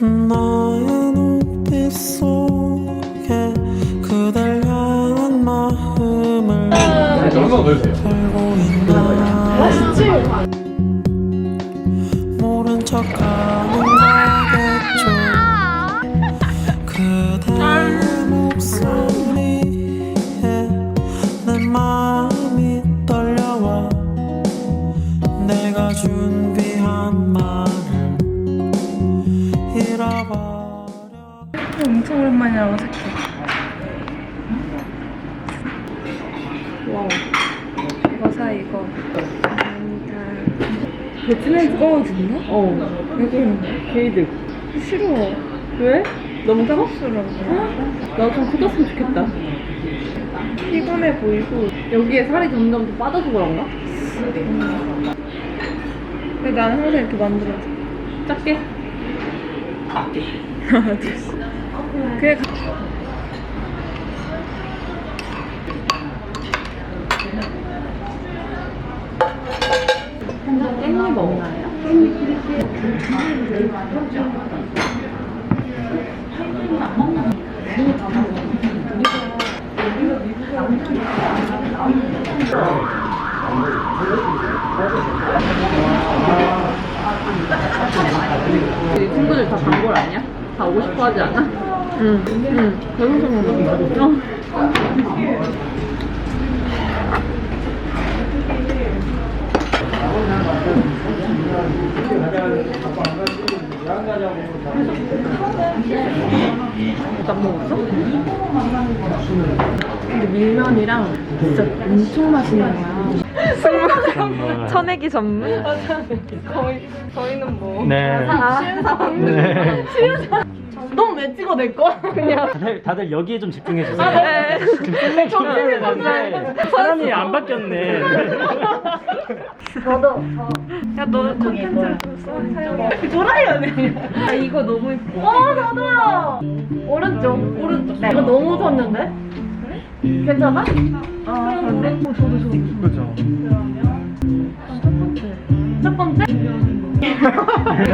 나의 눈빛 속에 그댈 향한 마음을 들고 있나. 맛있지? 모른 척하는 거겠죠. 그대의 목소리에 내 마음이 떨려와 내가 준비한 말을 잃어버려. 엄청 오랜만이라고 생각해. 와우. 이거 사, 이거. 감사합니다. 베트남 그거 듣나? 여기 게이드. 싫어. 왜? 너무 까먹스러워. 나도 좀 커졌으면 좋겠다. 피곤해 보이고. 여기에 살이 점점 더 빠져서 그런가? 근데 나는 항상 이렇게 만들어줘. 작게? 그래. 깻잎 없나요? 친구들 다 단골 아니야? 다 오고 싶어 하지 않아? 응. 너무 좋아. 안 먹었어? 근데 밀면이랑 진짜 엄청 맛있는 거야. 천혜기 전문? 거의 저희는 뭐 네. 쉬운 사람. 네. 넌 왜 찍어 내 거? 그냥 다들 여기에 좀 집중해 주세요. 아, 네. 지금 끝내 켜야 되는데 사람이 안 바뀌었네. 야, 너 콘텐츠를 좀 사용해. 도라이언이. 아 이거 너무 이뻐. 나도요. 오른쪽. 네. 이거 너무 웃었는데? 괜찮아? 아 그런데? 저도. 그죠. 첫 번째?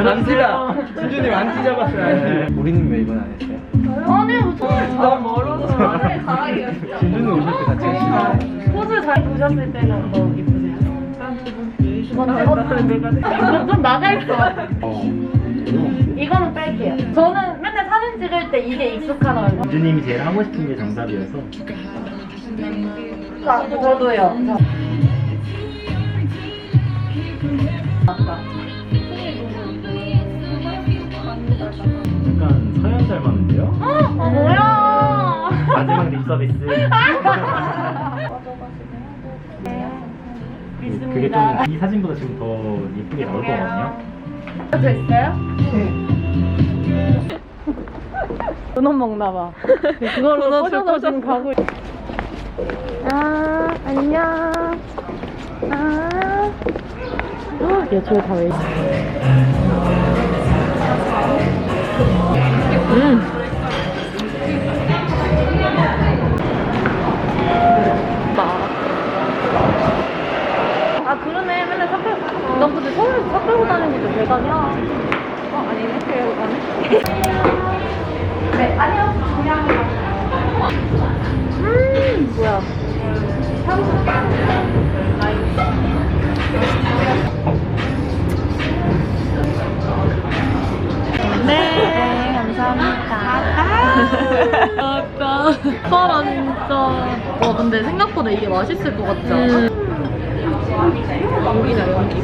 안티다. 진주님 안티 잡았어요. 우리는 왜 이건 안 했어요? 아니요 저는 멀어서 잘하기가 진짜. 진주님 오실 때 같이 했어요. 포즈 잘 보셨을 때는 더 이쁘세요? 두 번째? 좀 나가있어. 이거는 뺄게요. 저는 맨날 사진 찍을 때 이게 익숙한 얼굴. 진주님이 제일 하고 싶은 게 정답이어서. 저도요. 약간 서현 닮았는데요? 뭐야? 마지막 립 서비스. 그게 좀 이 사진보다 지금 더 예쁘게 나올 거거든요. 저 있어요? 도넛 먹나봐. 그걸로 꽂아서 지금 가고 있어. 아, 안녕. 아. 얘 저기 다 왜 있어? 아, 그러네. 맨날 차 끌고. 난 근데 서울에서 차 끌고 다니는 게 대단이야. 아니네. 그래도 가네. 네, 아니요. 그냥. 뭐야. 네, 감사합니다. 맞다. 진짜. 와, 근데 생각보다 이게 맛있을 것 같지 않아? 연기다, 연기.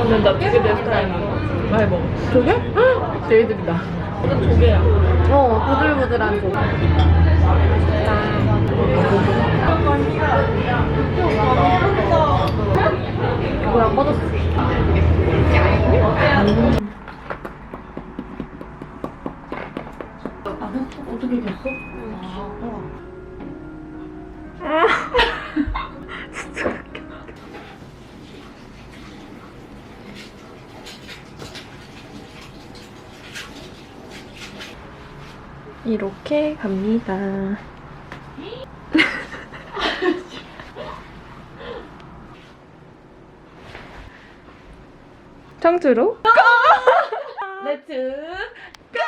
근데 나 되게 내 스타일이야. 많이 먹어. 조개? 제이들이다. 이거 조개야. 부들부들한 조개. 꺼졌지. 어떻게 됐어? 이렇게 갑니다. 청주로 고! 렛츠 고!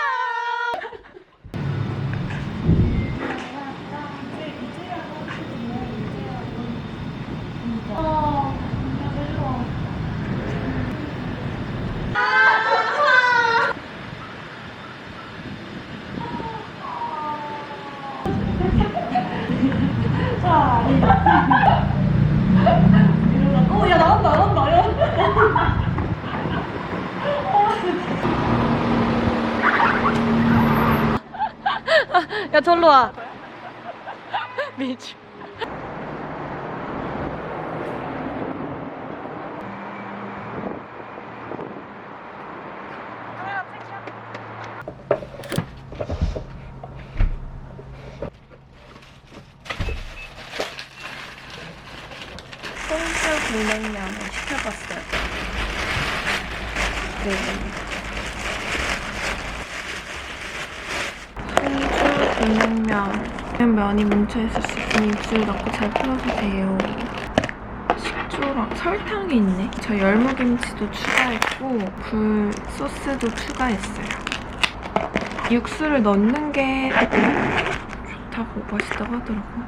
야 나온다. 야 절로 와. 미치. 소주 불냉면을 시켜봤어요. 네. 소주 불냉면. 면이 뭉쳐있을 수 있으니 육수를 넣고 잘 풀어주세요. 식초랑 설탕이 있네. 저 열무김치도 추가했고 굴 소스도 추가했어요. 육수를 넣는 게 좋다고 맛있다고 하더라고요.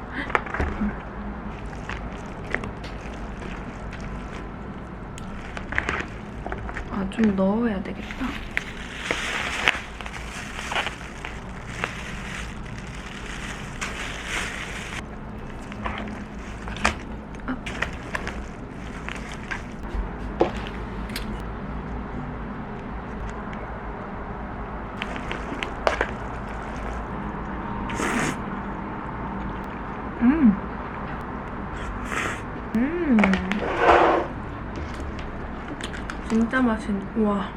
아, 좀 넣어야 되겠다. 진짜 맛있네. 우와.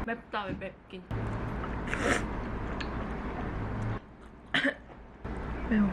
맵다, 왜 맵긴. 매워.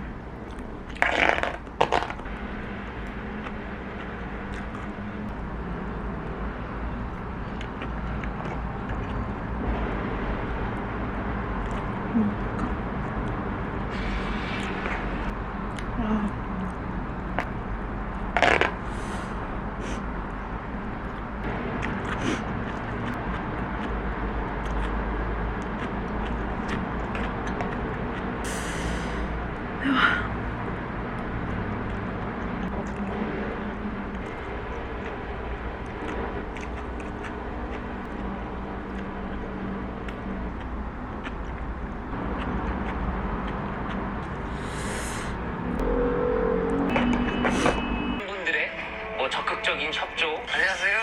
적극적인 협조. 안녕하세요.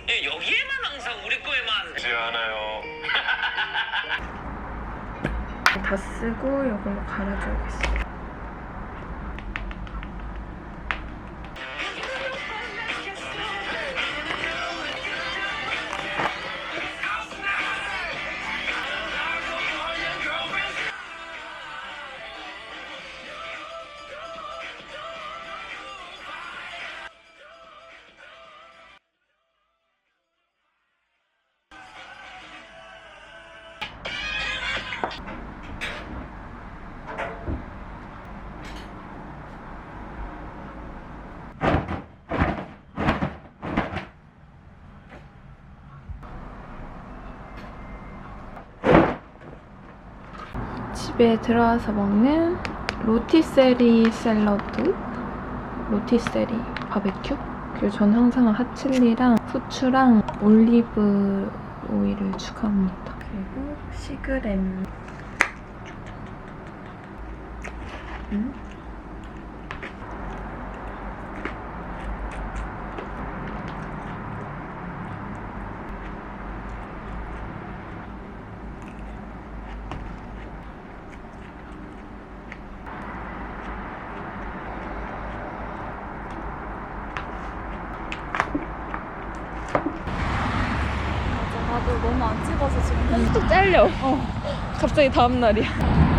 예, 여기에만 항상 우리 거에만. 그지 않아요. 다 쓰고 이걸로 갈아줘야겠어. 집에 들어와서 먹는 로티세리 샐러드, 로티세리 바베큐. 그리고 전 항상 핫칠리랑 후추랑 올리브 오일을 추가합니다. 그리고 시그램. 나도 너무 안 찍어서 지금 뚝 잘려. 갑자기 다음 날이야.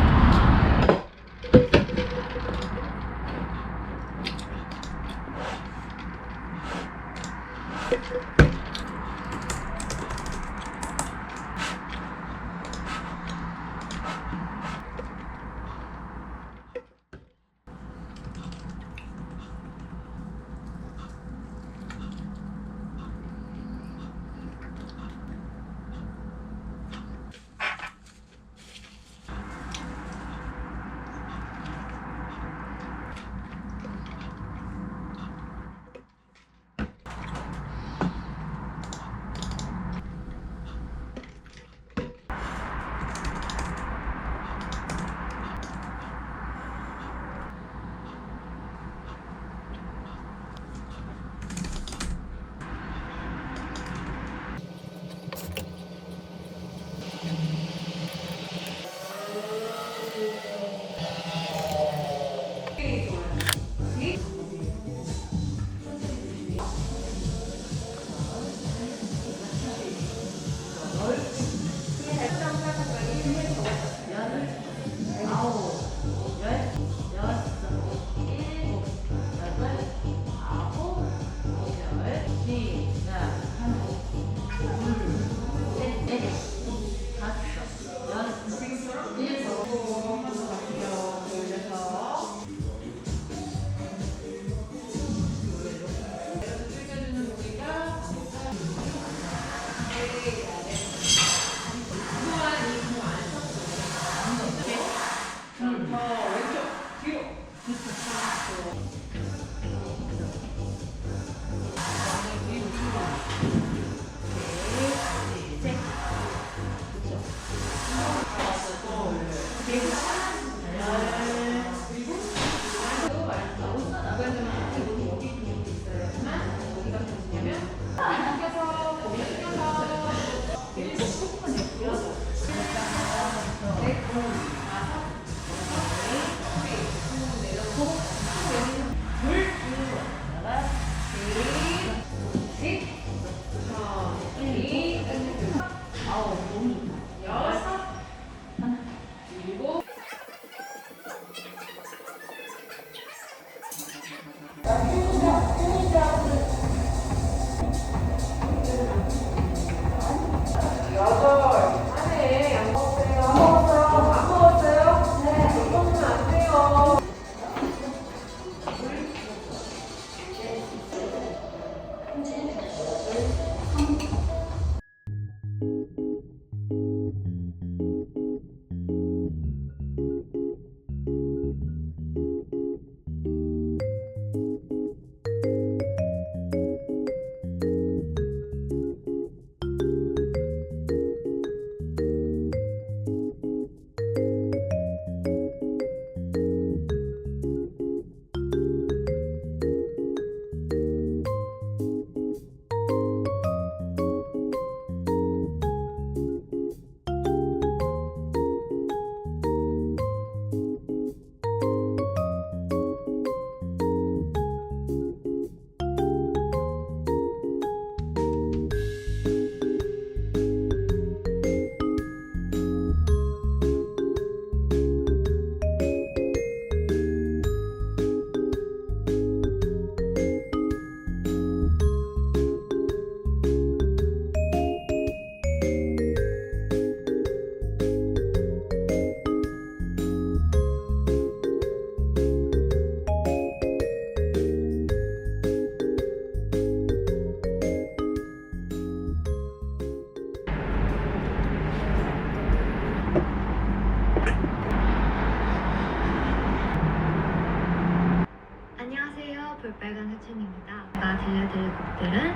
볼빨간 사춘입니다. 제가 들려드릴 곡들은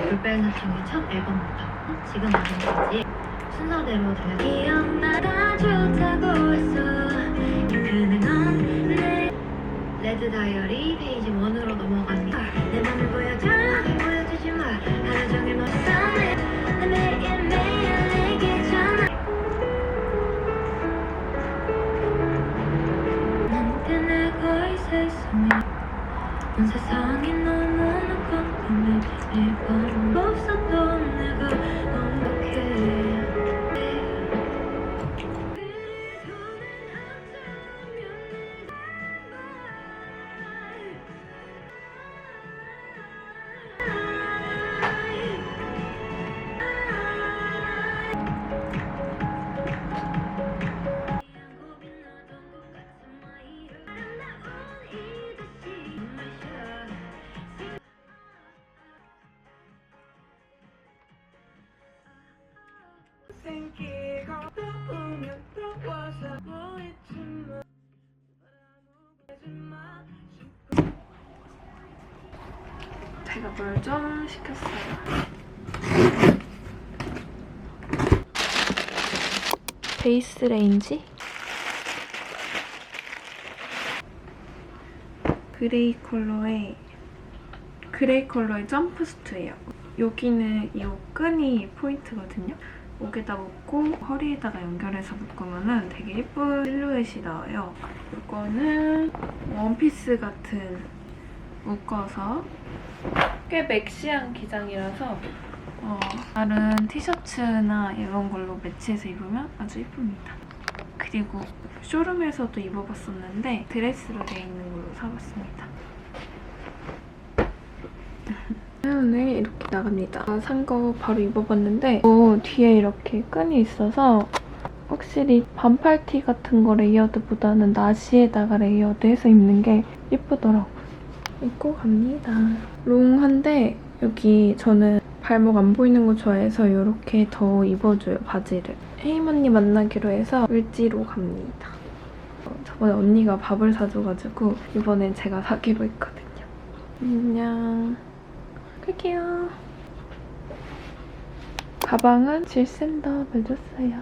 볼빨간 사춘의 첫 앨범부터 지금 아직까지 순서대로 기억나다 좋다고 했어. 그는 건내 레드 다이어리 페이지 1으로 넘어갑니다. 내 맘을 보여줘 보여주지 마. 하루 종일 멋있었네. 나 매일매일 내게 전화. 난 끝내고 있었으면 온 세상이 너무나 깜깜해. 일본 없었던 내가 너무 생기고 떠오면 떠와서 뭐 있지만 제가 뭘 좀 시켰어요. 베이스 레인지 그레이 컬러의 점프스트예요. 여기는 이 끈이 포인트거든요. 목에다 묶고 허리에다가 연결해서 묶으면 되게 예쁜 실루엣이 나와요. 이거는 원피스 같은 묶어서 꽤 맥시한 기장이라서 다른 티셔츠나 이런 걸로 매치해서 입으면 아주 예쁩니다. 그리고 쇼룸에서도 입어봤었는데 드레스로 되어 있는 걸로 사봤습니다. 오늘 이렇게 나갑니다. 산 거 바로 입어봤는데 뒤에 이렇게 끈이 있어서 확실히 반팔티 같은 거 레이어드보다는 나시에다가 레이어드해서 입는 게 예쁘더라고요. 입고 갑니다. 롱한데 여기 저는 발목 안 보이는 거 좋아해서 이렇게 더 입어줘요, 바지를. 혜임 언니 만나기로 해서 을지로 갑니다. 저번에 언니가 밥을 사줘가지고 이번엔 제가 사기로 했거든요. 안녕. 갈게요. 가방은 질샌더를 줬어요.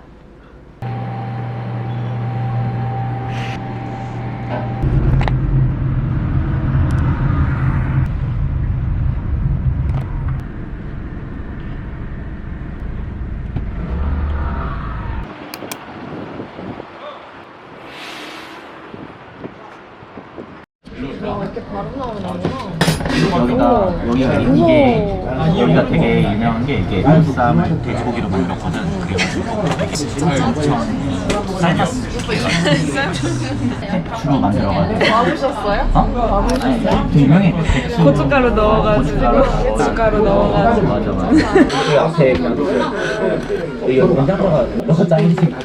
여기가 되게 유명한 게 이게 보쌈을 돼지고기로 만들었거든. 그래가지고 되게 쌀맛 주로 만들어가지고. 와보셨어요? 어? 아니, 되게 유명해. 고춧가루 넣어가지고. 고춧가루 넣어가지고. 맞아. 그 앞에 이거 공장자가 너가 짱이니까.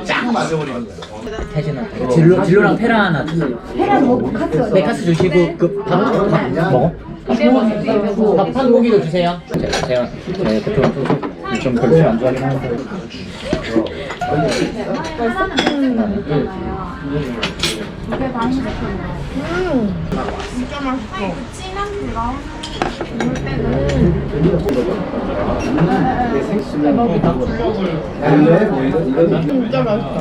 짱 맞아버리는 거야. 태진아, 진로랑 테라 하나 주세요. 테라 뭐 카스. 네, 카스 주시고 그 밥 먹어? 밥 한 고기도 주세요. 제가 그쪽은 좀 별로 안 좋아하긴 하는데. 되게 많이 진짜 맛있어. 진한 브라운 먹을 때는 대박이다. 진짜 맛있어.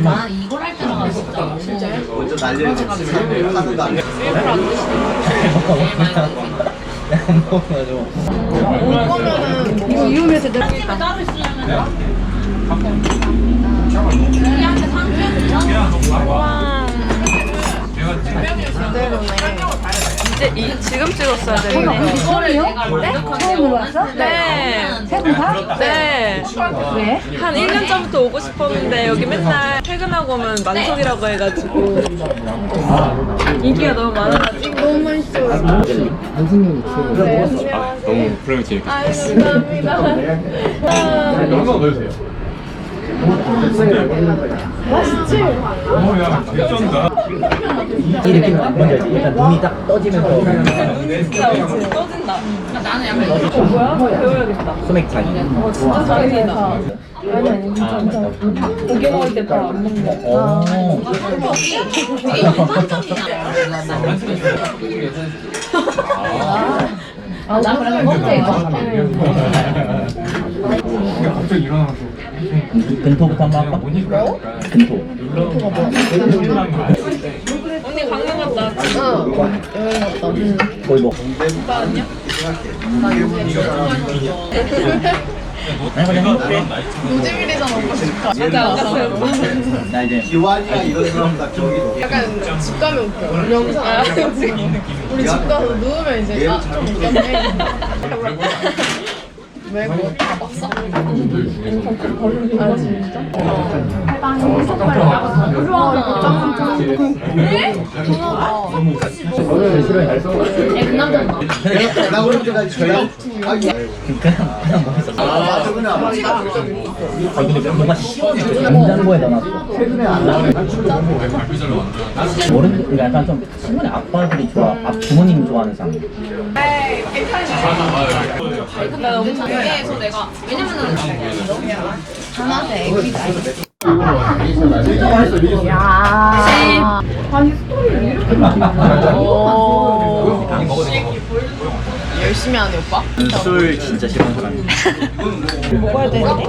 아 이걸 할 때만 맛있다. 진짜요? 먼저 날려야 돼. 하나도 안 돼. 일부러 안 드시는 올 거면은 이거 이용해서 내가 따로 있으려면 우리한테 상주해도 와. 이제 지금 찍었어야 되는데. 이거를 제가 완벽하게 왔어? 네. 세분 다? 네. 왜? 한 1년 전부터 오고 싶었는데 여기 맨날 퇴근하고 오면 만석이라고 해가지고 인기가 너무 많아가지고. 너무 맛있어요. 너무 프레임 재밌게. 감사합니다. 얼마 넣으세요? 맛있지? 개쩐다. 이렇게 먼저 일단 눈이 딱 떠지면서 진짜 떠진다. 나는 약간 뭐야? 배워야겠다. 소맥 차이. 진짜 잘한다. 아니 진짜 고기 먹을 때 잘 안 먹는 거. 되게 인상적이야. 나 그러면 껍데기 갑자기 일어나서 근토부터 한번 할까? 근토. 언니 강릉 갔다 왔지? 거의 뭐. 오빠 안녕? 아니 그냥 해볼게. 노잼이래잖아 오빠 집 가. 아직 안 갔어요. 나 이제 기완이나 이런 사람 다 저기도 약간 집 가면 웃겨. 영상 우리 집 가서 누우면 이제 좀 웃겼네. 왜 뭐 다 봤어? 아 진짜? 오늘 싫어해. 나 오는 데가 저희 그냥 먹었어. 근데 뭔가 시원해. 냉장고에 넣어놨어. 최근에 안 나오는 어른들, 그러니까 약간 좀 친구네 아빠들이 부모님 좋아하는 상. 나 너무 장기해서 내가 왜냐면은 강아지 애기다. 열심히 하네 오빠. 술 진짜 싫어하는 사람. 먹어야 되는데?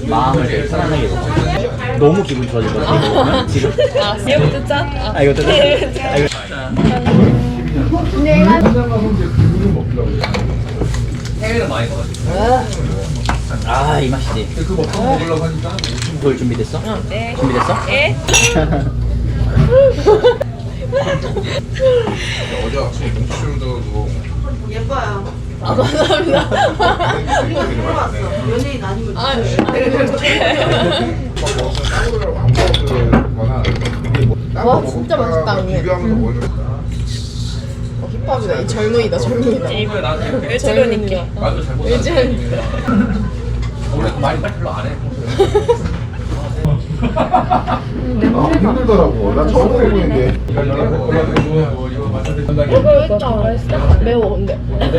마음을 되게 편안하게 먹어. 너무 기분 좋아질 것 같아. 이거 보면 지금. 이거부터 짠? 이것도 짠. 이거 이 맛이지. 볼 준비됐어? 네. 준비됐어? 예? 어제 아침에 눈치를 들어도 아 감사합니다. 연예인 아니면 와 진짜 맛있다 언니. 비교하면서 보여줘. 힙합이다. 젊은이다 젊은이다. 젊은이니까. 맞아 잘 보자. 원래 많이 별로 안 해. 힘들더라고. 나 처음 해보는데. 이거 했어? 매워 근데.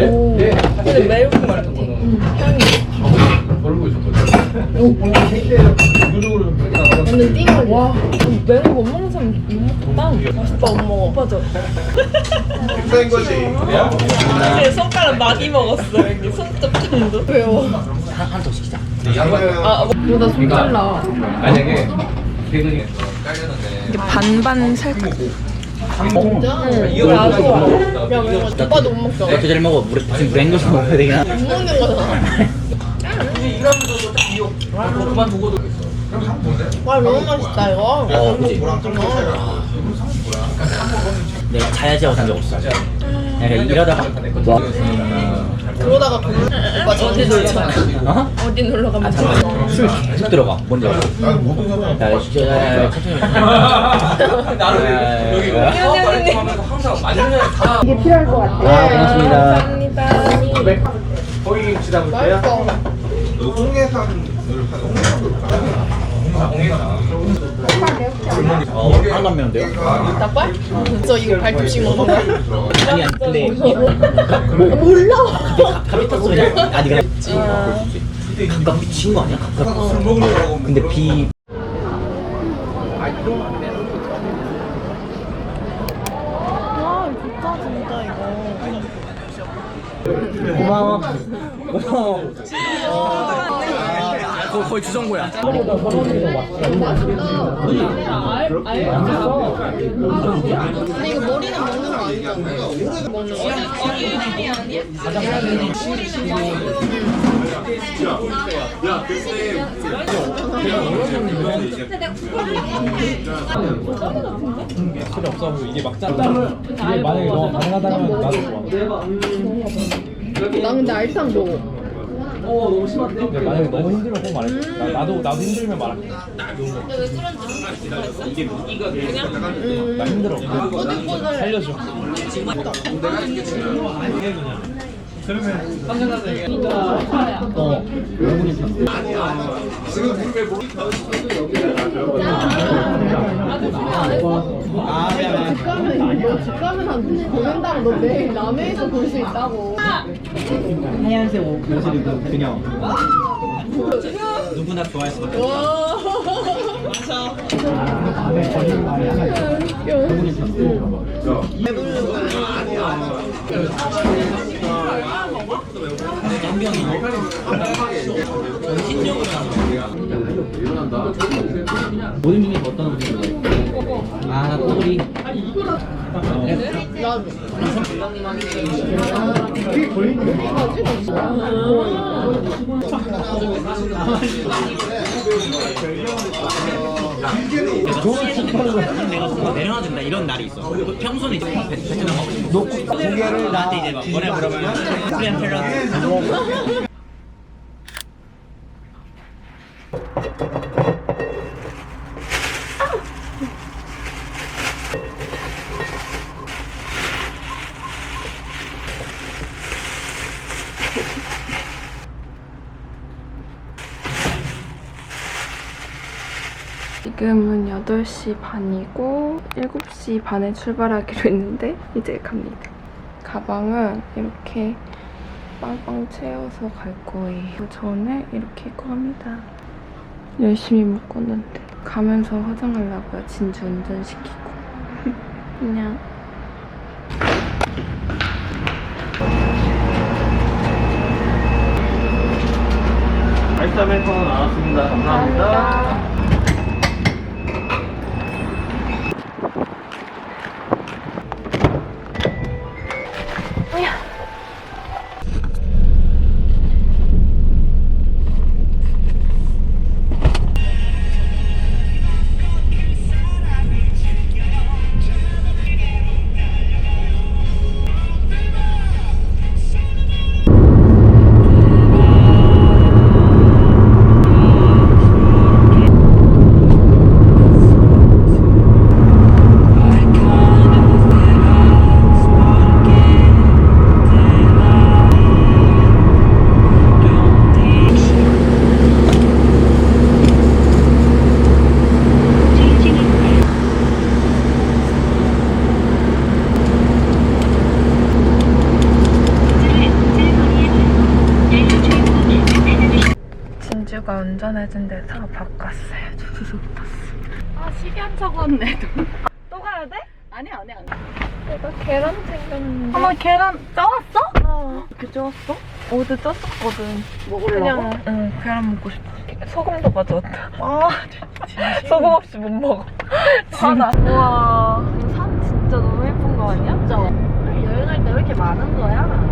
오. 근데 매운 거 같아. 모르고 있었거든. 완전 띵하지. 와 매운 거 못 먹는 사람 못 먹겠다. 맛있다 못 먹어. 맞아. 힘든 거지. 제 손가락 많이 먹었어. 여기 손톱 정도. 매워. 한더 시키자. 그러다 손 잘라. 만약에 퇴근이 깔렸는데. 이게 반반 살짝. 진짜? 이거 안 좋아. 야 매워. 오빠도 못 먹잖아. 이렇게 잘 먹어. 지금 물 앵겨서 먹어야 되나? 못 먹는 거잖아. 와 너무 맛있다 이거. 그치. 내가 자야지 하고 산 적 없어. 그냥 이러다가 그러다가 오빠 어디 놀자. 어? 어디 놀러 가면 술 계속 들어가. 뭔지 알아? 야, 진짜 천천히. 이게 필요할 것 같아. 고맙습니다. 감사합니다. 거기 지다 볼 때야? 맛있어. 홍해산을 한간면인데요? 닭발? 저 이거 발톱씩 먹는 거야? 아니 근데 몰라. 갑이 탔어 그냥. 아니 그냥 갑각 미친 거 아니야? 갑각. 근데 비 와 좋다 진짜 이거. 고마워. 거의 주정고야. 근데 이거 머리는 먹는 거 아니잖아. 먹는 거. 필요 없어. 이게 막장. 이게 만약에 너가 가능하다면 나도 좋아. 나 근데 알탕 먹어. 근데 만약에 너무 힘들면 꼭 말해. 나도 힘들면 말할게. 이게 무기가 그냥 나 힘들어. 살려줘. 그러면 깜짝놀라서 얘기해. 외국인 편. 집 가면 한 보낸다고 너 매일 남해에서 볼 수 있다고. 하얀색 옷을 입은 그녀. 누구나 좋아했을 것 같아. 맞아. 외국인 편. 모든 중에서 어떤 음식을 좋아해? 나 꼬리. 나도. 내가 정말 내려놔야 된다 이런 날이 있어. 평소는 이제 베트남 가고 싶어. 고개를 나한테 이제 막 뭐냐 그러면 플랜 텔러. 지금은 8시 반이고 7시 반에 출발하기로 했는데 이제 갑니다. 가방은 이렇게 빵빵 채워서 갈 거예요. 저는 이렇게 입고 갑니다. 열심히 묶었는데 가면서 화장하려고요. 진주 운전시키고. 그냥 알싸맨 턴 나왔습니다. 감사합니다. 진주가 운전해준 데서 바꿨어요. 주소서 붙었어. 아, 시간 적었네. 또 가야 돼? 아니. 내가 계란 챙겼는데. 어머, 계란 쪄왔어? 이렇게 쪄왔어? 어제 쪘었거든. 먹으려고? 응, 계란 먹고 싶어. 소금도 가져왔다. 아, 소금 없이 못 먹어. 진짜. 우와, 이거 산 진짜 너무 예쁜 거 아니야? 진짜. 여행할 때 왜 이렇게 많은 거야?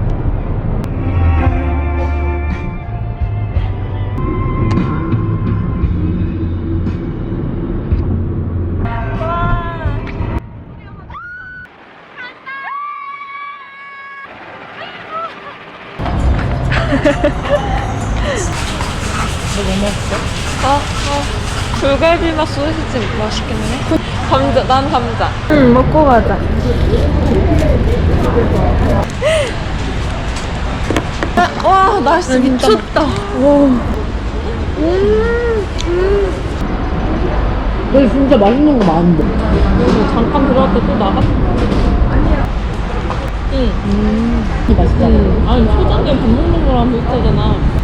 불갈비맛 소시지 맛있겠네. 감자, 난 감자. 응, 먹고 가자. 와, 날씨 미쳤다. 여기 진짜 맛있는 거 많은데. 잠깐 들어갈 때 또 나가? 이게 맛있잖아. 아니, 초장에 밥 먹는 거랑 비슷하잖아.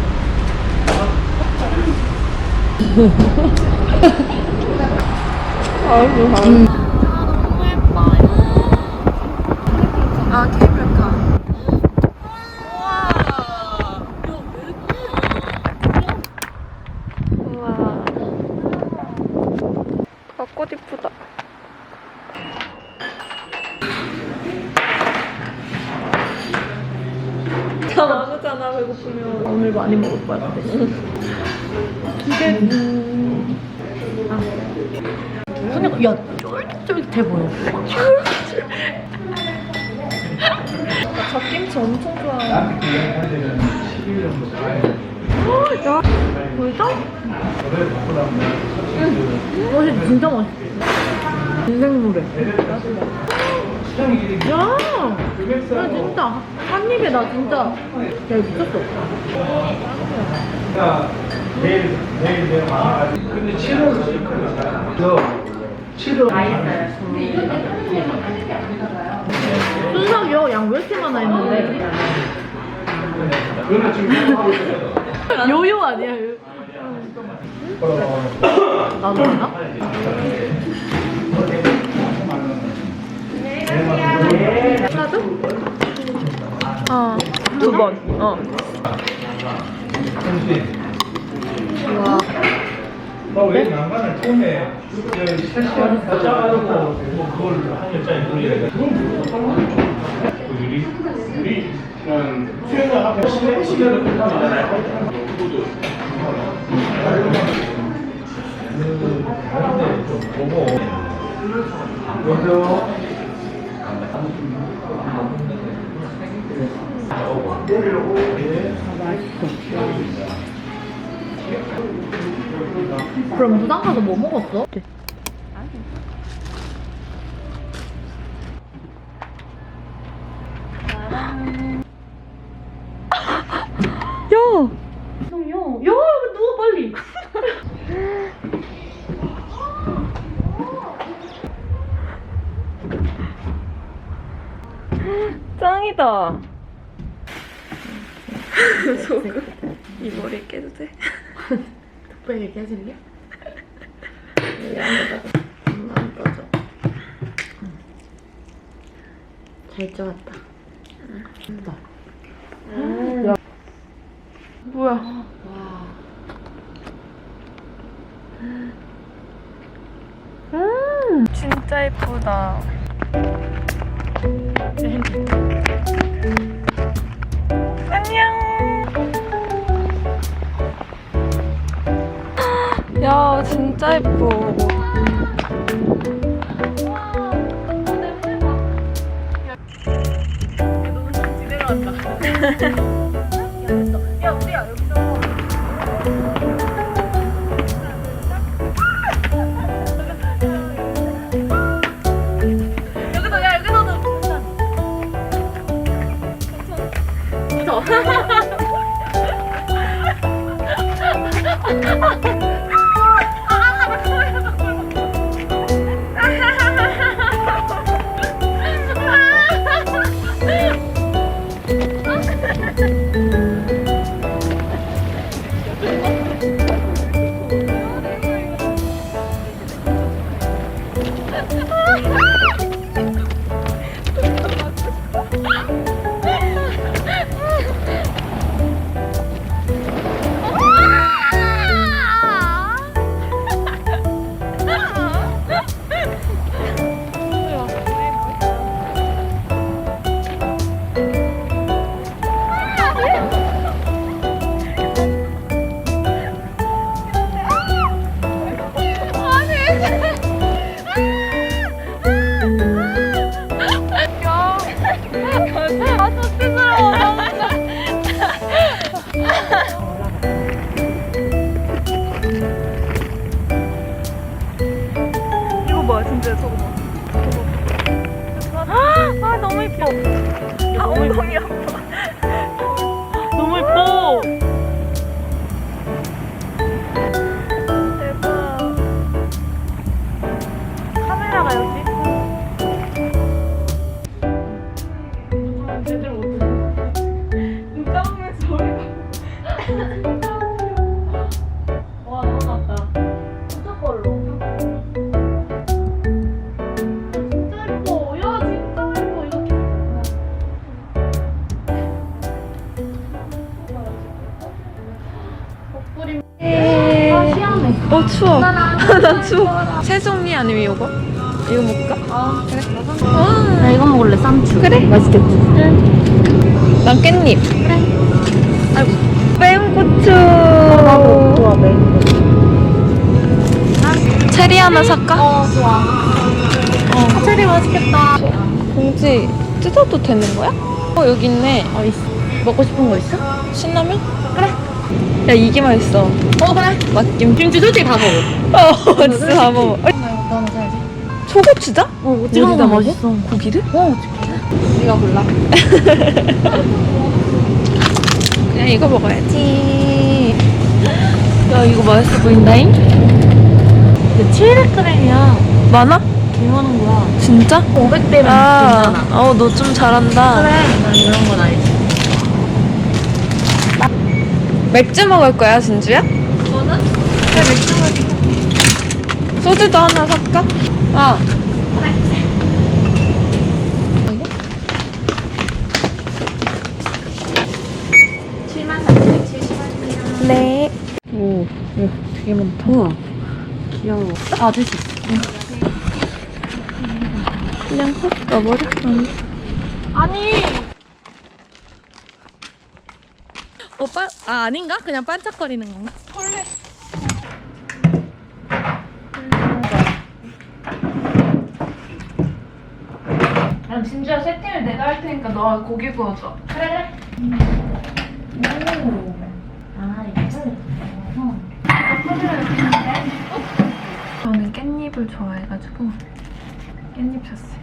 아, 케이블카. 우와. 벚꽃 이쁘다. 다 나누잖아, 배고프면. 오늘 많이 먹을 거야. 그러니까 야 쫄쫄해 보여. 갓김치 엄청 좋아해. 야 보이죠? 맛이 진짜 맛있어. 인생물에. 야, 나 진짜 한 입에 나 진짜 야 미쳤어. 근데 7월 순삭이요? 양 왜 이렇게 많아 있는데? 요요 아니야? 요요. 나도 하나? 나도? 어, 2번. 어. 왜 난간을 처음에 실시간 짜가지고 그걸 한 여자에 돌리래. 우리는 수영장 앞에 시간을 끝나잖아요. 다른데 좀 보고 먼저 그럼 무당 가서 뭐 먹었어? 야, 누워 빨리. 예쁘다. 이 머리 깨도 돼? 덕분에 깨질래? 안 떠져. 잘 쪄왔다. 뭐야? 진짜 예쁘다. 안녕. 야, 진짜 예뻐. 이거 뭐야, 진짜 저거 봐. 아, 너무 예뻐. 아, 엉덩이 아파. 너무 예뻐. 대박. 카메라가 여기 있어. 제대로 못해. 눈 감으면서 머리가. 와, 너무 낫다. 어떤 걸로? 진짜 예뻐. 야, 진짜 예뻐. 이렇게. 추워. 나 추워. 새송이 아니면 이거? 이거 먹을까? 그래. 나 이거 먹을래, 쌈추. 그래? 맛있겠지? 난 깻잎. 그래. 아이고. 매운 고추. 나도 좋아, 매운 거. 체리 하나 살까? 좋아. 체리 맛있겠다. 봉지 뜯어도 되는 거야? 여기 있네. 있어. 먹고 싶은 거 있어? 신라면? 그래. 야, 이게 맛있어. 그래. 맛김. 김치 솔직히 다 먹어. 진짜 다 먹어. 나 하나 사야지. 초고추장? 찍어 어디다 먹으면 먹어? 맛있어. 고기를? 네가 골라. 그냥 이거 먹어야지. 야, 이거 맛있어 보인다잉? 이게 700g이야. 많아? 얼마는 거야? 진짜? 500대면 괜찮아. 너 좀 잘한다. 그래. 난 이런 건 알지. 맥주 먹을 거야, 진주야? 너는? 그래, 맥주 마시고. 소주도 하나 살까? 네. 오, 이거 되게 많다. 우와, 귀여워. 줄 수 있어. 그냥 확 넣어버려? 아니. 아닌가? 그냥 반짝거리는 건가? 그럼 진주야 세팅을 내가 할 테니까 너가 고기 구워줘. 그래. 저는 깻잎을 좋아해가지고 깻잎 샀어요.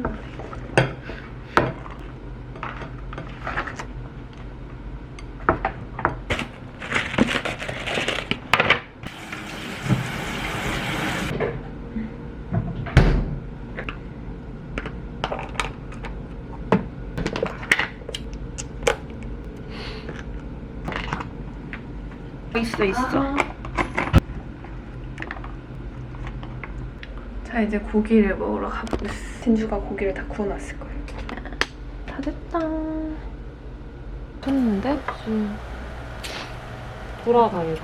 하면 돼. 있어. 자, 이제 고기를 먹으러 가보겠습니다. 진주가 고기를 다 구워놨을 거예요. 다 됐다. 쳤는데? 돌아가 이거.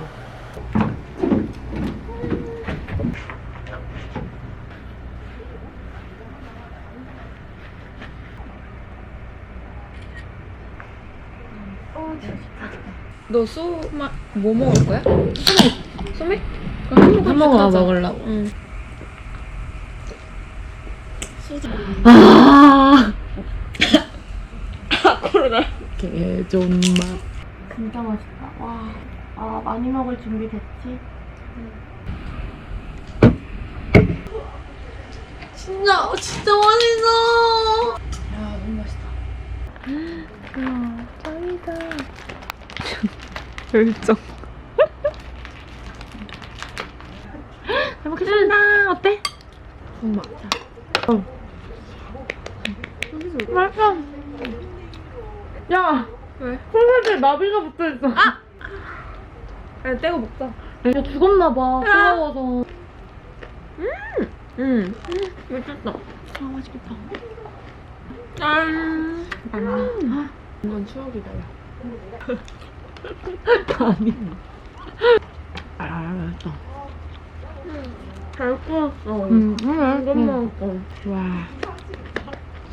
너 소마 뭐 먹을 거야? 소맥? 햄버거 먹으려고. 응. 개존 맛. 진짜 맛있다. 와, 아 많이 먹을 준비 됐지? 진짜 맛있어. 야, 너무 맛있다. 와, 짱이다. 열정. 잘 먹겠습니다. 어때? 먹자. 맛있어. 야, 왜? 콜라에 나비가 붙어있어. 아! 그냥 떼고 먹자. 야, 죽었나봐. 뜨거워서. 맛있다. 아, 맛있겠다. 짠. 이건 추억이다. 아니. 맛있다. 잘 구웠어. 이것만 먹어. 와.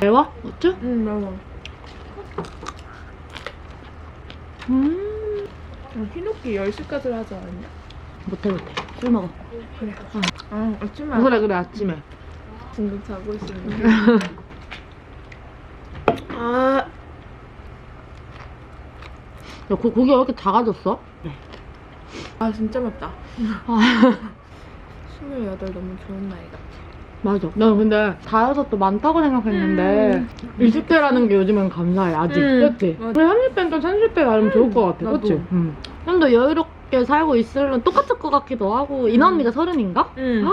매워? 어쭈? 응, 매워. 피노키 10시까지 하지 않았냐? 못해. 술 먹어. 그래. 아침에 그래, 아침에. 지금 자고 있었는데. 야, 고기 왜 이렇게 작아졌어? 아, 진짜 맵다. 아, 28 너무 좋은 나이 같아. 맞아. 나 근데 다이어트도 많다고 생각했는데 20대라는 게 요즘엔 감사해. 아직. 그치? 맞아. 우리 30대는 또 30대 나름 좋을 것 같아. 나도. 그치? 좀 더 여유롭게 살고 있으면 똑같을 것 같기도 하고. 이나 언니가 30인가? 응.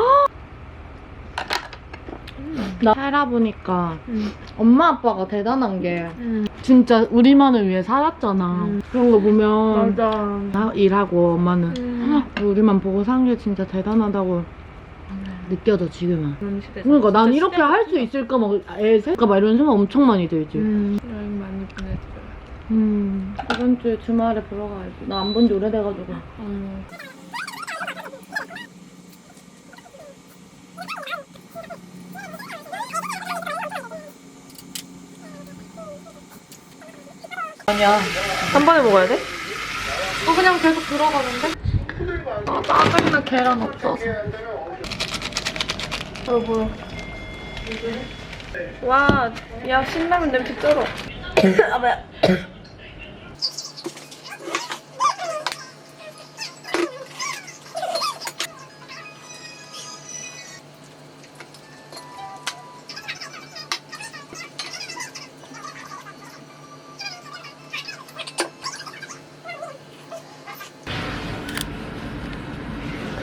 나 살아보니까 응. 엄마 아빠가 대단한 게 응. 진짜 우리만을 위해 살았잖아. 그런 거 보면 맞아. 나 일하고 엄마는 우리만 보고 산 게 진짜 대단하다고 느껴져 지금은. 그런 시대. 그러니까 난 이렇게 할 수 있을까 막 애 생까 막 이런 생각 엄청 많이 들지. 여행 많이 보내드려요. 이번 주에 주말에 보러 가야지. 나 안 본 지 오래돼가지고. 한 번에 먹어야 돼? 그냥 계속 들어가는데? 아, 짜증나 계란 없어서. 보여. 와, 야, 신라면 냄새 쩔어. 아, 뭐야.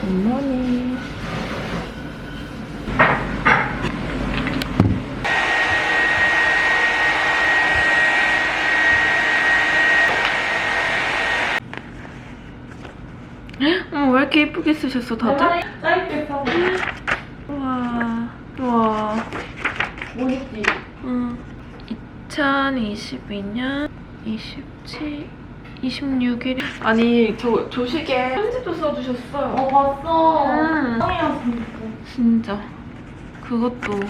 굿모닝. 왜 이렇게 예쁘게 쓰셨어, 다들? 짧게 펴. 우와. 우와. 뭐였지? 2022년 26일. 아니, 저 조식에 편지도 써주셨어요. 봤어. 진짜. 그것도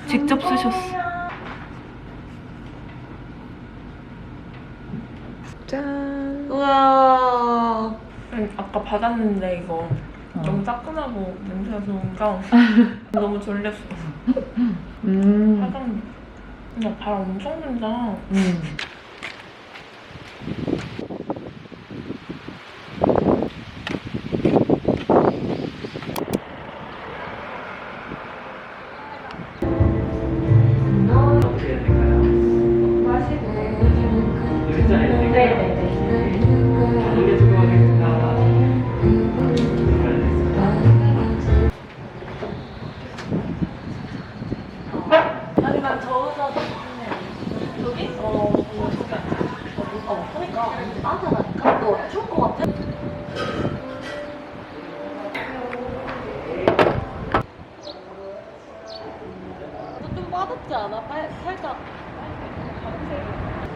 직접 쓰셨어. 짠. 우와. 아까 받았는데 이거 너무 따끈하고 냄새가 좋으니까 너무 졸렸어. 사장님. 야, 바람 엄청 분다.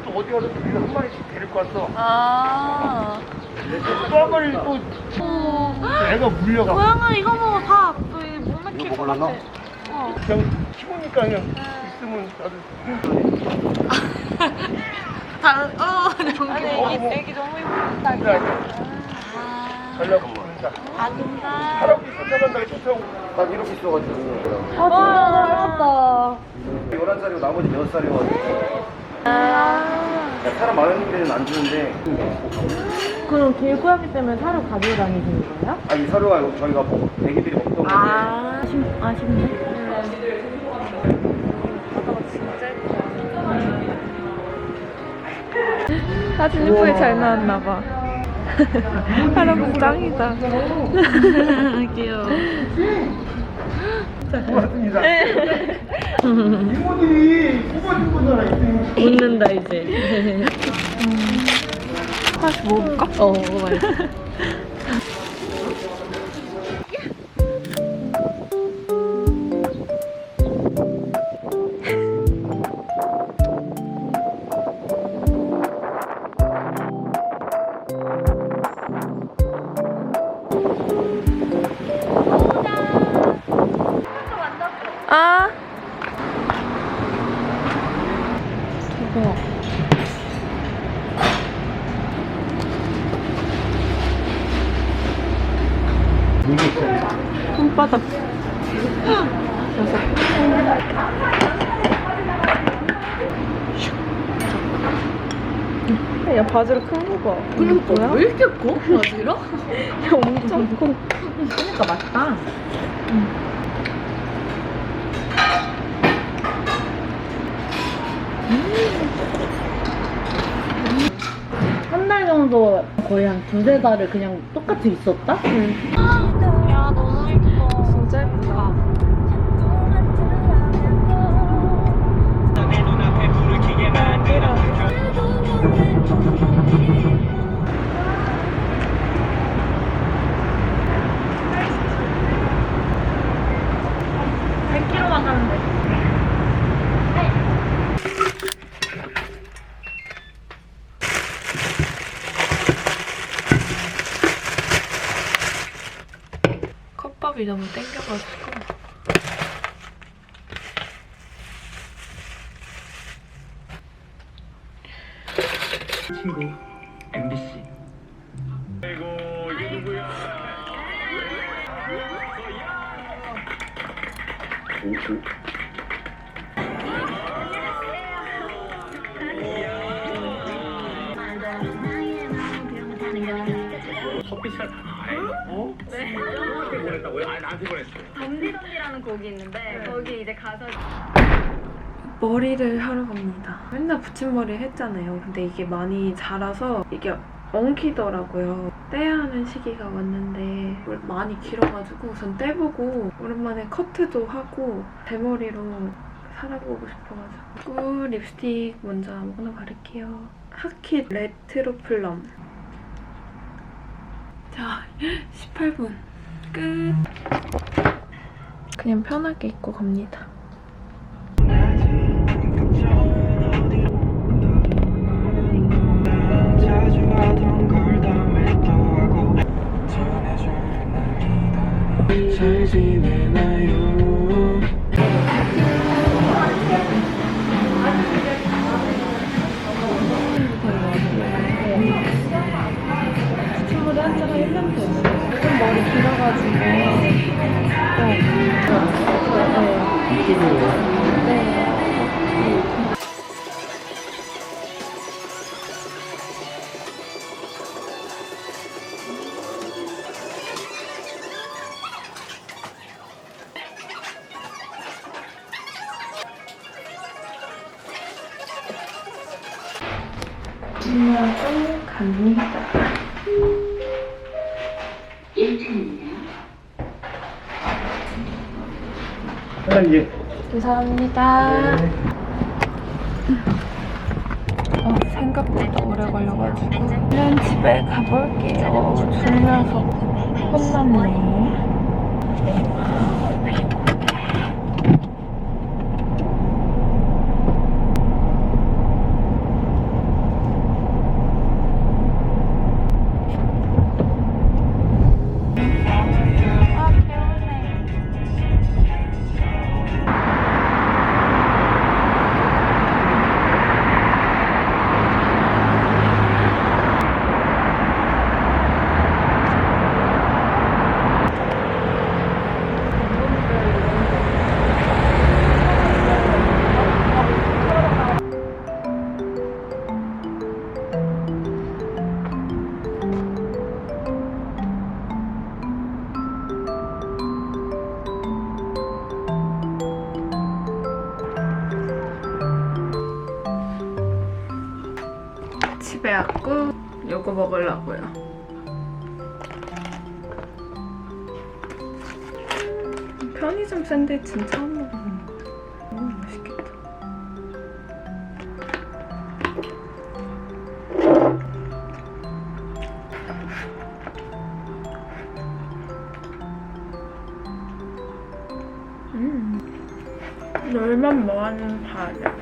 또 어디 가서 우리가 한 마리씩 데리고 왔어. 아. 또 한 마리 또 애가 물려가. 고양아 이거 먹어 다. 못 맥힐 것 같아. 그냥 키우니까 그냥 있으면 다들. 아니 애기 너무 이쁘다. 가려고 그러니까. 아긴다. 할아버지 쫓아간다고 쫓아오고 난 이렇게 있어가지고. 아, 11살이고 나머지 6살이어가지고. 사람 많은 데는 안 주는데. 그럼 길고양이 때문에 사료 가지고 다니시는 거예요? 아니 사료가 저희가 애기들이 먹던 건데. 아쉽네. 사진 예쁘게 잘 나왔나봐. 할아버지 짱이다. 귀여워. 고맙습니다. 이모들이 뽑아준 거잖아. 웃는다 이제. 하나씩 먹어볼까? 먹어봐야지. 아. 대박. 손바닥. 야 바지락 큰 거 봐. 그러니까 뭐야? 왜 이렇게 커? 바지락? 야 엄청 커. 그러니까 맛있다. 한 달 정도 거의 한 두세 달을 그냥 똑같이 있었다? 야 너무 예뻐. 진짜 예쁘다. 컵밥이 너무 땡겨가지고. 친구 MBC. 커피 잘 어? 네. 누구한테 보냈다고요? 아니 나한테 보냈어. 덤디덤디라는 곡이 있는데 거기 이제 가서 머리를 하러 갑니다. 맨날 붙임머리 했잖아요. 근데 이게 많이 자라서 이게 엉키더라고요. 떼야 하는 시기가 왔는데 많이 길어가지고 우선 떼보고 오랜만에 커트도 하고 대머리로 살아보고 싶어가지고 립스틱 먼저 아무거나 바를게요. 하킷 레트로 플럼. 자, 18분 끝. 그냥 편하게 입고 갑니다. 잘 지내나요? 친구도 한지가 1년 됐는데 좀 머리 길어가지고 조심하고 갑니다. 1층입니다. 감사합니다. 생각보다 오래 걸려가지고 얼른 집에 가볼게요. 졸려서 혼났네. 집에 왔고 요거 먹으려고요. 편의점 샌드위치는 처음 먹어보는 것 같아요. 너무 맛있겠다. 널만 뭐하는 파야.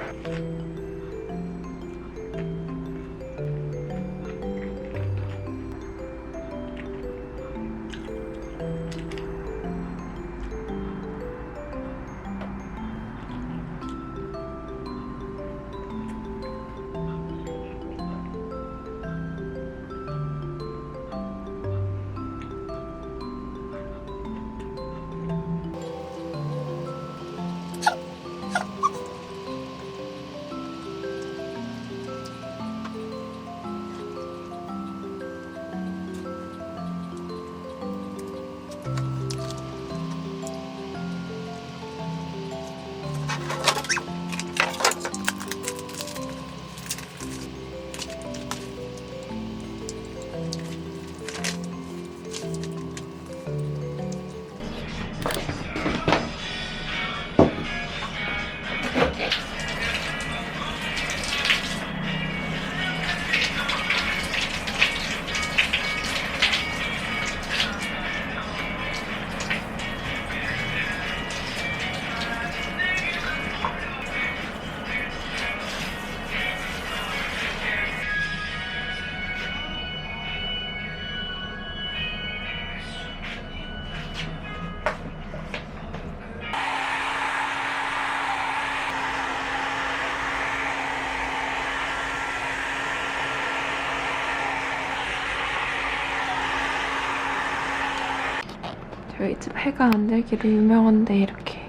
저희 집 해가 안 들기로 유명한데 이렇게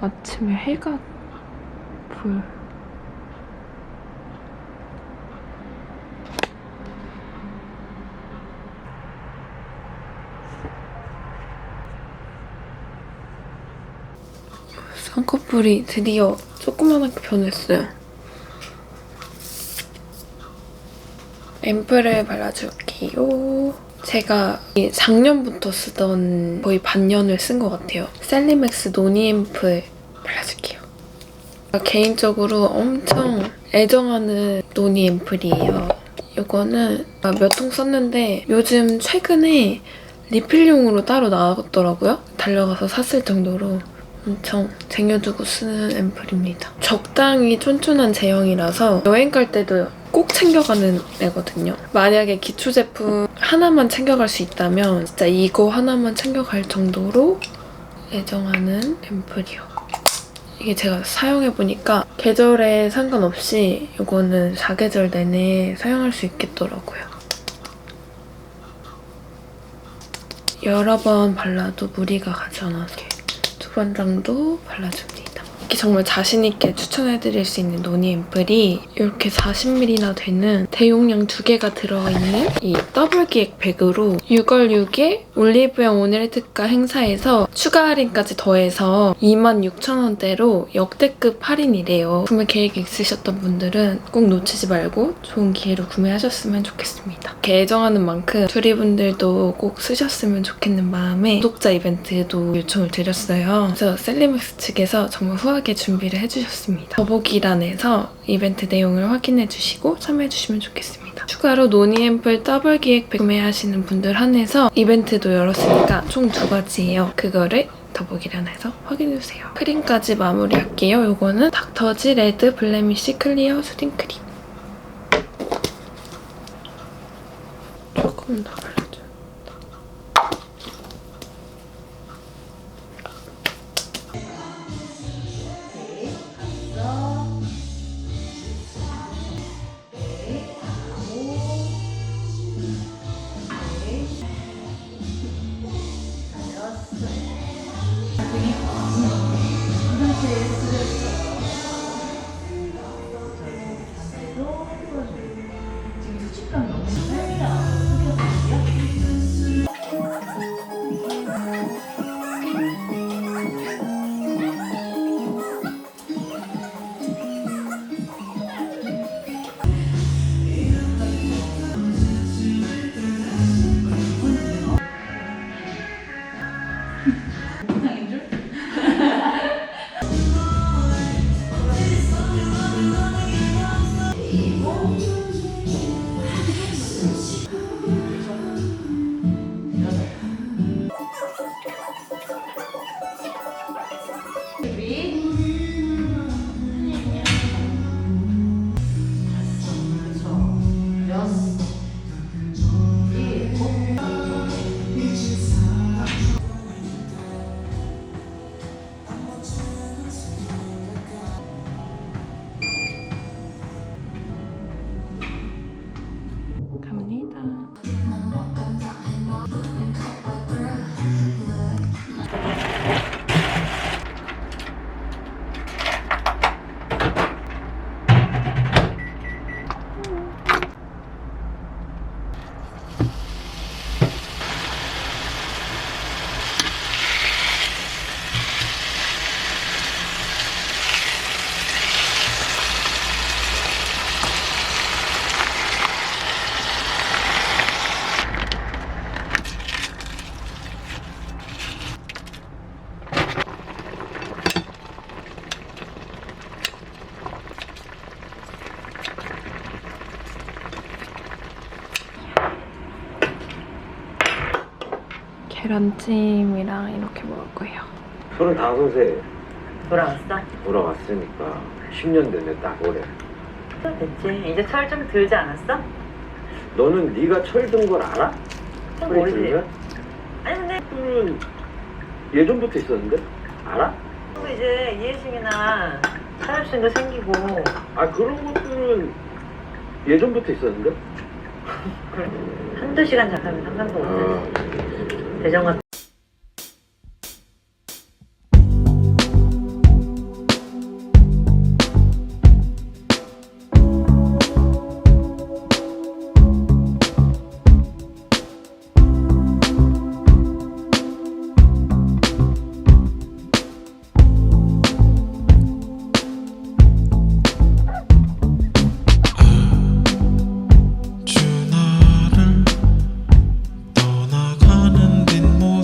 아침에 해가 보여요. 쌍꺼풀이 드디어 조그만하게 변했어요. 앰플을 발라줄게요. 제가 작년부터 쓰던 거의 반년을 쓴 것 같아요. 셀리맥스 노니 앰플 발라줄게요. 개인적으로 엄청 애정하는 노니 앰플이에요. 이거는 몇 통 썼는데 요즘 최근에 리필용으로 따로 나왔더라고요. 달려가서 샀을 정도로 엄청 쟁여두고 쓰는 앰플입니다. 적당히 쫀쫀한 제형이라서 여행 갈 때도 꼭 챙겨가는 애거든요. 만약에 기초 제품 하나만 챙겨갈 수 있다면 진짜 이거 하나만 챙겨갈 정도로 애정하는 앰플이요. 이게 제가 사용해보니까 계절에 상관없이 이거는 사계절 내내 사용할 수 있겠더라고요. 여러 번 발라도 무리가 가지 않아서 2번 정도 발라줍니다. 이게 정말 자신있게 추천해드릴 수 있는 노니 앰플이 이렇게 40ml나 되는 대용량 2개가 들어있는 이 더블 기획 백으로 6월 6일 올리브영 오늘의 특가 행사에서 추가 할인까지 더해서 26,000원대로 역대급 할인이래요. 구매 계획이 있으셨던 분들은 꼭 놓치지 말고 좋은 기회로 구매하셨으면 좋겠습니다. 이렇게 애정하는 만큼 주리분들도 꼭 쓰셨으면 좋겠는 마음에 구독자 이벤트도 요청을 드렸어요. 그래서 셀리맥스 측에서 정말 후하게 준비를 해주셨습니다. 더보기란에서 이벤트 내용을 확인해주시고 참여해주시면 좋겠습니다. 추가로 노니 앰플 더블 기획 구매하시는 분들 한해서 이벤트도 열었으니까 총 2가지예요. 그거를 더보기란에서 확인해주세요. 크림까지 마무리할게요. 요거는 닥터지 레드 블레미쉬 클리어 수딩 크림. 조금 더 발라줘요. 계란찜이랑 이렇게 먹을 거예요. 35세 돌아왔어? 돌아왔으니까 10년 됐네 딱 올해. 됐지. 이제 철 좀 들지 않았어? 너는 네가 철 든 걸 알아? 좀 철이 모르지. 들면? 아니 근데 철은 예전부터 있었는데? 알아? 또 이제 이해심이나 사립심도 생기고 아 그런 것들은 예전부터 있었는데? 한두 시간 잠깐면 상관도 없는 대전 같은 떠나가는 뒷모습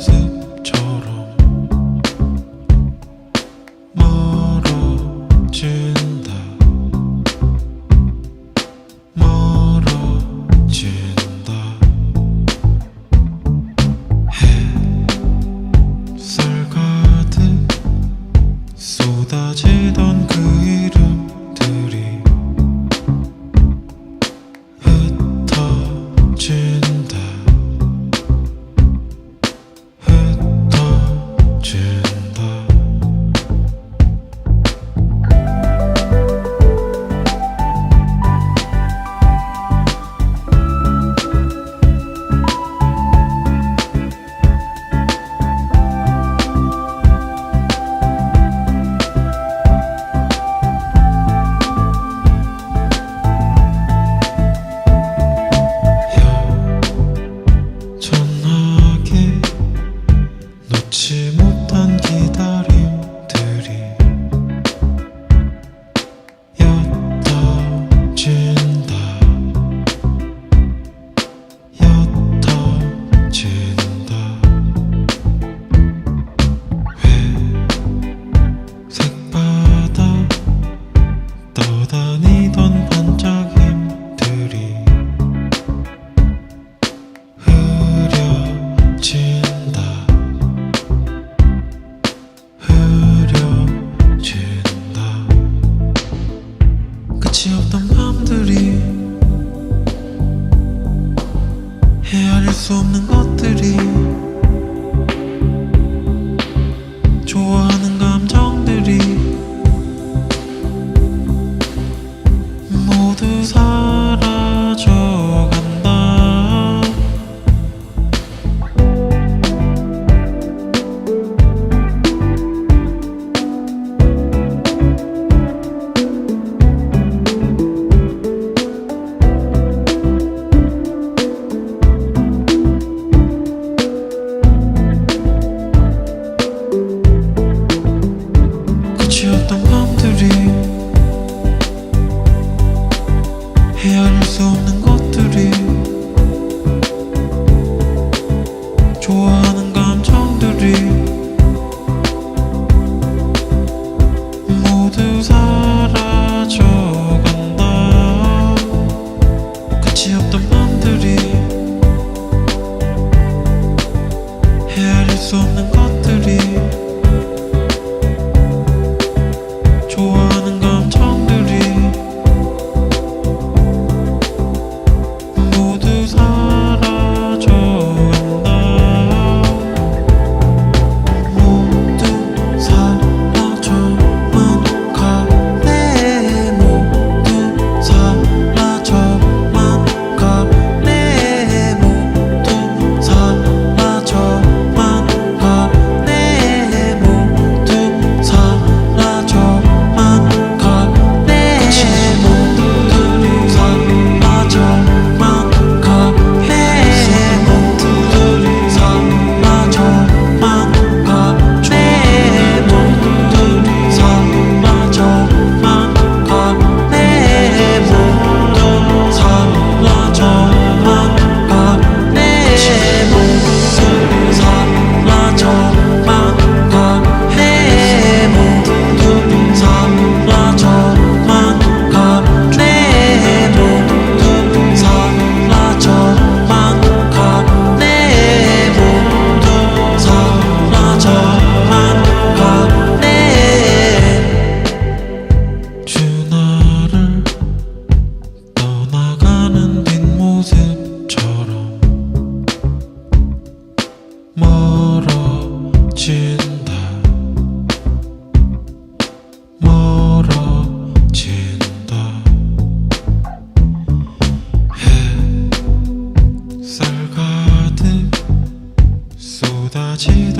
헤아릴 수 없는 것들이 좋아하는 감정들이 모두 사라져간다. 끝이 없던 밤들이 헤아릴 수 없는 것들이 좋아하는 감정들이 모두 사라져간다. 끝이 없던 밤들이 헤아릴 수 없는 것들이 좋아하는 감정들이 모두 사라져간다. 모두 사라져만 가네. 모두 사라져만 가네. 모두 사라져만 가네. 모두 사라져만 가네. 모두들이 사라져만 가네. 모두들이 사라져만 가네. 모두들이 사라져만 가네. 모두 사라져만 가네. 모두들이 사라져만 가네. 모두들이 사라져만 가네. 모두들이 사라져만 가네. 모두 사라져만 가네. 주나를 떠나가는 뒷모습처럼 멀어진다. 멀어진다. 햇살 가득 쏟아지던